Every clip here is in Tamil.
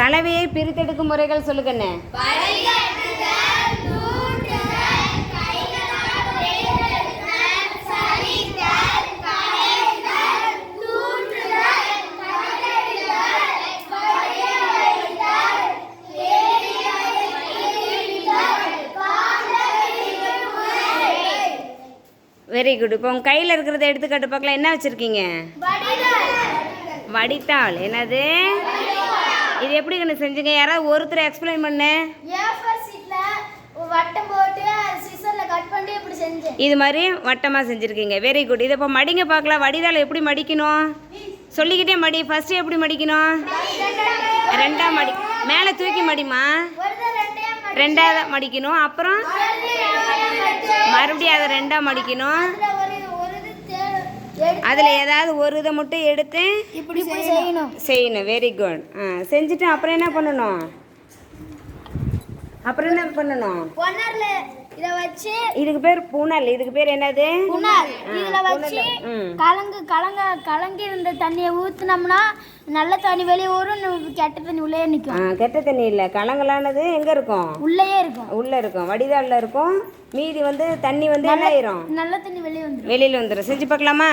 கலவையை பிரித்தெடுக்கும் முறைகள் சொல்லுங்கண்ணே. Very good. இப்போ உங்கள் கையில் இருக்கிறத எடுத்துக்காட்டு பார்க்கலாம். என்ன வச்சுருக்கீங்க? வடித்தாள். என்னது இது? எப்படி கண்ணு செஞ்சுங்க? யாராவது ஒருத்தர் எக்ஸ்பிளைன் பண்ணு. இது மாதிரி வட்டமாக செஞ்சுருக்கீங்க. Very good. இதை இப்போ மடிங்க பார்க்கலாம். வடிதால் எப்படி மடிக்கணும் சொல்லிக்கிட்டே மடி. ஃபஸ்ட்டு எப்படி மடிக்கணும்? ரெண்டாக மடி. மேலே தூக்கி மடிமா. ரெண்டாவது மடிக்கணும். அப்புறம் மறுபடியும் அதை ரெண்டாக மடிக்கணும். அதில் ஏதாவது ஒரு இதை மட்டும் எடுத்து இப்படி செய்யணும். Very good. செஞ்சுட்டு அப்புறம் என்ன பண்ணணும்? இத வச்சு இதுக்கு பேர் புனல். இதுக்கு பேர் என்னது? புனல். இதுல வச்சு கலங்கி இருந்த தண்ணியை ஊத்துனோம்னா நல்ல தண்ணி வெளியே வரும், கெட்ட தண்ணி உள்ளே நிற்கும். கெட்ட தண்ணி இல்லை, கலங்கலானது எங்கே இருக்கும்? உள்ளேயே இருக்கும். உள்ளே இருக்கும், வடிதாளில் இருக்கும். மீதி வந்து தண்ணி வந்து என்ன ஆயிரும்? நல்ல தண்ணி வெளியே வந்துடும். வெளியில் வந்துடும். செஞ்சு பார்க்கலாமா?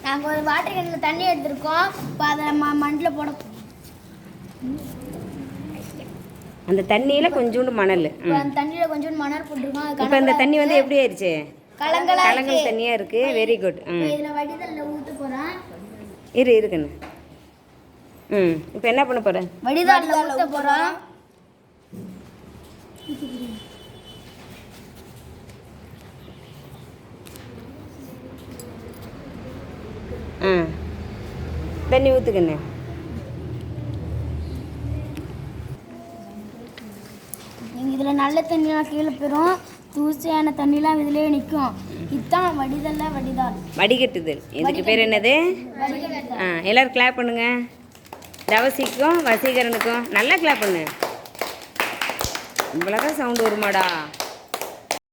நாங்கள் ஒரு வாட்டர் கேனில் தண்ணி எடுத்துருக்கோம். இப்போ அதை மண்ணில் போட அந்த தண்ணியில் கொஞ்சோண்டு மணல். தண்ணியில் கொஞ்சோண்டு மணல் போட்டிருக்கோம். இப்போ இந்த தண்ணி வந்து எப்படி ஆயிடுச்சு? கலங்கல் தண்ணியாக இருக்குது. Very good. இதில் வடிதலில் ஊற்ற போகிறேன். இருக்குன்னு. இப்போ என்ன பண்ண போகிறேன்? வடிதலில் ஊற்ற போகிறோம். தண்ணி ஊற்றுக்கண்ணே. இதில் நல்ல தண்ணியெலாம் கீழே போயிடும், தூசியான தண்ணிலாம் இதிலே நிற்கும். இதுதான் வடிதால். வடிகட்டுதல். இதுக்கு பேர் என்னது? எல்லோரும் கிளாப் பண்ணுங்க. தவசிக்கும் வசீகரனுக்கும் நல்லா கிளாப் பண்ணு. இவ்வளோதான் சவுண்டு வருமாடா.